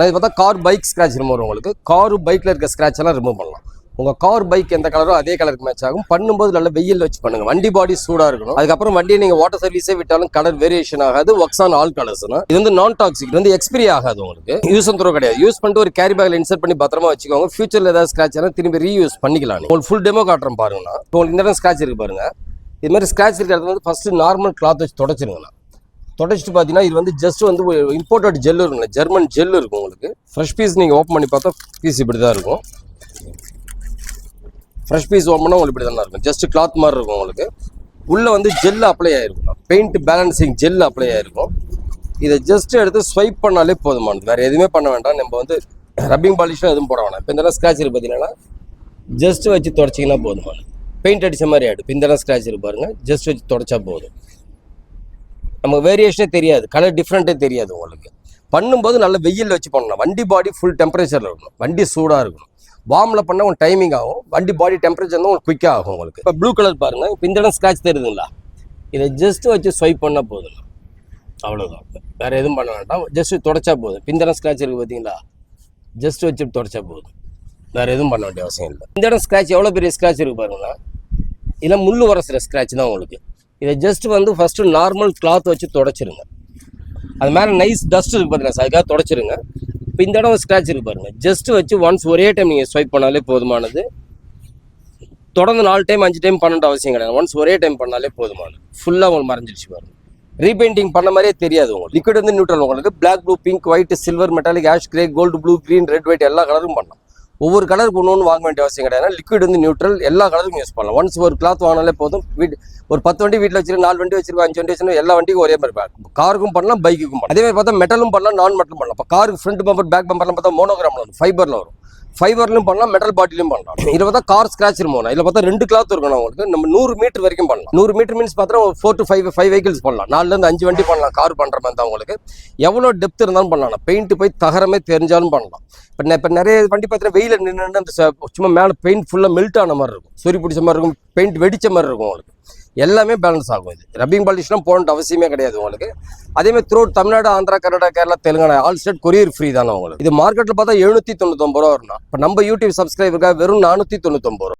இது பார்த்தா car bike scratch remove வரும். உங்களுக்கு கார் பைக்கில் இருக்க ஸ்க்ராட்ச் எல்லாம் ரிமூவ் பண்ணலாம். உங்கள் கார் பைக் எந்த கலரோ அதே கலருக்கு மேட்ச் ஆகும். பண்ணும்போது நல்ல வெயில் வச்சு பண்ணுங்க. வண்டி பாடி சூடாக இருக்கணும். அதுக்கப்புறம் வண்டியை நீங்கள் வாட்டர் சர்வீஸே விட்டாலும் கலர் வேரியேஷன் ஆகாது. ஒர்க்ஸ் ஆன் ஆல் கலர்ஸ்னா இது வந்து நான் டாக்ஸிக், வந்து எக்ஸ்பிரி ஆகாது. உங்களுக்கு யூஸ் அண்ட் த்ரோ கிடையாது. யூஸ் பண்ணிட்டு ஒரு கேரி பேக்ல இன்சர்ட் பண்ணி பத்திரமா வச்சுக்கோங்க. ஃபியூச்சரில் ஏதாவது ஸ்க்ராட்ச் ஆனால் திரும்பி ரீயூஸ் பண்ணிக்கலாம். உங்களுக்கு ஃபுல் டெமோ காட்டுறேன் பாருங்கண்ணா. உங்களுக்கு இந்த ஸ்க்ராட்ச் இருக்கு பாருங்க. இது மாதிரி ஸ்க்ராட்ச் இருக்கிறது வந்து ஃபர்ஸ்ட் நார்மல் கிளாத் வச்சு தொடச்சிருங்கண்ணா. தொடச்சிட்டு பார்த்தீங்கன்னா இது வந்து ஜஸ்ட் வந்து இம்போர்ட்டட் ஜெல் இருக்குங்க, ஜெர்மன் ஜெல் இருக்கும். உங்களுக்கு ஃப்ரெஷ் பீஸ் நீங்கள் ஓப்பன் பண்ணி பார்த்தா பீஸ் இப்படி தான் இருக்கும். ஃப்ரெஷ் பீஸ் ஓப்பன் பண்ணால் உங்களுக்கு இப்படி தான் இருக்கும். ஜஸ்ட் கிளாத் மாதிரி இருக்கும். உங்களுக்கு உள்ளே வந்து ஜெல் அப்ளை ஆகிருக்கும். பெயிண்ட் பேலன்சிங் ஜெல் அப்ளை ஆகிருக்கும். இதை ஜஸ்ட் எடுத்து ஸ்வைப் பண்ணாலே போதுமானது. வேறு எதுவுமே பண்ண வேண்டாம். நம்ம வந்து ரப்பிங் பாலிஷ்லாம் எதுவும் போட வேணாம். இப்போ இந்த ஸ்க்ராட்ச் இருக்கு பார்த்தீங்கன்னா ஜஸ்ட் வச்சு தொடச்சிங்கன்னா போதுமானது. பெயிண்ட் அடித்த மாதிரி ஆகிடும். இப்போ இந்த ஸ்க்ராட்ச் இருக்கு பாருங்கள், ஜஸ்ட் வச்சு தொடச்சா போதும். நமக்கு வேரியேஷனே தெரியாது, கலர் டிஃப்ரெண்ட்டே தெரியாது. உங்களுக்கு பண்ணும்போது நல்ல வெயிலில் வச்சு பண்ணலாம். வண்டி பாடி ஃபுல் டெம்பரேச்சரில் இருக்கணும். வண்டி சூடாக இருக்கணும். வார்மில் பண்ணால் உங்களுக்கு டைமிங் ஆகும். வண்டி பாடி டெம்பரேச்சர் தான் உங்களுக்கு குயிக்காக ஆகும். உங்களுக்கு இப்போ ப்ளூ கலர் பாருங்கள். இப்போ இந்த இடம் ஸ்க்ராட்ச் தெரியுதுங்களா? இதை ஜஸ்ட் வச்சு ஸ்வைப் பண்ணால் போதும். அவ்வளோதான், வேறு எதுவும் பண்ண வேண்டாம். ஜஸ்ட் தொடச்சா போதும். இந்த இடம் ஸ்க்ராட்ச் இருக்குது பார்த்தீங்களா? ஜஸ்ட் வச்சு தொடச்சா போதும். வேறு எதுவும் பண்ண வேண்டிய அவசியம் இல்லை. இந்த இடம் ஸ்க்ராட்ச் எவ்வளோ பெரிய ஸ்க்ராட்ச் இருக்குது பாருங்களா? இதெல்லாம் முள் உரசுற ஸ்க்ராட்ச் தான் உங்களுக்கு. இதை ஜஸ்ட் வந்து ஃபஸ்ட்டு நார்மல் கிளாத் வச்சு தொடச்சிருங்க. அது மேலே நைஸ் டஸ்ட் இருக்குது பார்த்தீங்கன்னா, அதுக்காக தொடச்சிருங்க. இப்போ இந்த இடம் ஸ்க்ராட்ச் இருக்குது பாருங்கள். ஜஸ்ட் வச்சு ஒன்ஸ் ஒரே டைம் நீங்கள் ஸ்வைப் பண்ணாலே போதுமானது. தொடர்ந்து 4 டைம் 5 டைம் பண்ண அவசியம் கிடையாது. ஒன்ஸ் ஒரே டைம் பண்ணாலே போதுமானது. ஃபுல்லாக உங்களுக்கு மறைஞ்சிருச்சு பாருங்கள். ரீபெயிண்டிங் பண்ண மாதிரியே தெரியாது. உங்களுக்கு லிக்விட் வந்து நியூட்ரல். உங்களுக்கு black, blue, pink, white, silver, metallic, ash, grey, gold, blue, green, red, white எல்லா கலரும் பண்ணலாம். ஒவ்வொரு கலருக்கு ஒன்று வாங்க வேண்டிய அவசியம் கிடையாது. லிக்விட் வந்து நியூட்ரல், எல்லா கலருக்கும் யூஸ் பண்ணலாம். ஒன்ஸ் ஒரு கிளாத் வாங்கினாலே போதும். ஒரு 10 வண்டி வீட்டில் வச்சிருக்கோம், 4 வண்டி வச்சிருக்கோம், 5 வண்டி வச்சிருக்கோம், எல்லா வண்டிக்கும் ஒரே மாதிரி காருக்கும் பண்ணலாம், பைக்குக்கும் பண்ணலாம். அதே மாதிரி பார்த்தா மெட்டலும் பண்ணலாம், நான் மெட்டலும் பண்ணலாம். இப்போ காருக்கு ஃப்ரண்ட் பம்பர், பேக் பம்பர்லாம் பார்த்தா மோனோகிராமில் வரும், ஃபைபரில் வரும். ஃபைபர்லையும் பண்ணலாம், மெட்டல் பாட்டிலையும் பண்ணலாம். இதில் பார்த்தா கார் ஸ்க்ராட்ச் ரிமூவ். இதில் பார்த்தா 2 கிளாத் இருக்கணும். உங்களுக்கு நம்ம 100 மீட்டர் வரைக்கும் பண்ணலாம். 100 மீட்டர் மீன்ஸ் பார்த்தா 4 to 5 வெஹிக்கிள்ஸ் பண்ணலாம். 4லேருந்து 5 வண்டி பண்ணலாம். கார் பண்ணுற மாதிரி தான். உங்களுக்கு எவ்வளோ டெப்த் இருந்தாலும் பண்ணலாம். பெயிண்ட் போய் தகரமே தெரிஞ்சாலும் பண்ணலாம். இப்போ நிறைய வண்டி பார்த்தீங்கன்னா வெயில நின்று அந்த சும்மா மேலே பெயிண்ட் ஃபுல்லாக மெல்ட் ஆன மாதிரி இருக்கும், சொறி பிடிச்ச மாதிரி இருக்கும், பெயிண்ட் வெடிச்ச மாதிரி இருக்கும். உங்களுக்கு எல்லாமே பேலன்ஸ் ஆகும். இது ரப்பிங் பாலிஷ்லாம் போட அவசியமே கிடையாது. உங்களுக்கு அதேமாதிரி through Tamil Nadu, Andhra, Karnataka, Kerala, Telangana all state courier free தானே. உங்களுக்கு இது மார்க்கெட்டில் பார்த்தா 799 ரூபா வரும். இப்போ நம்ம யூடியூப் சப்ஸ்கிரைபருக்காக வெறும் 499 ரூபா.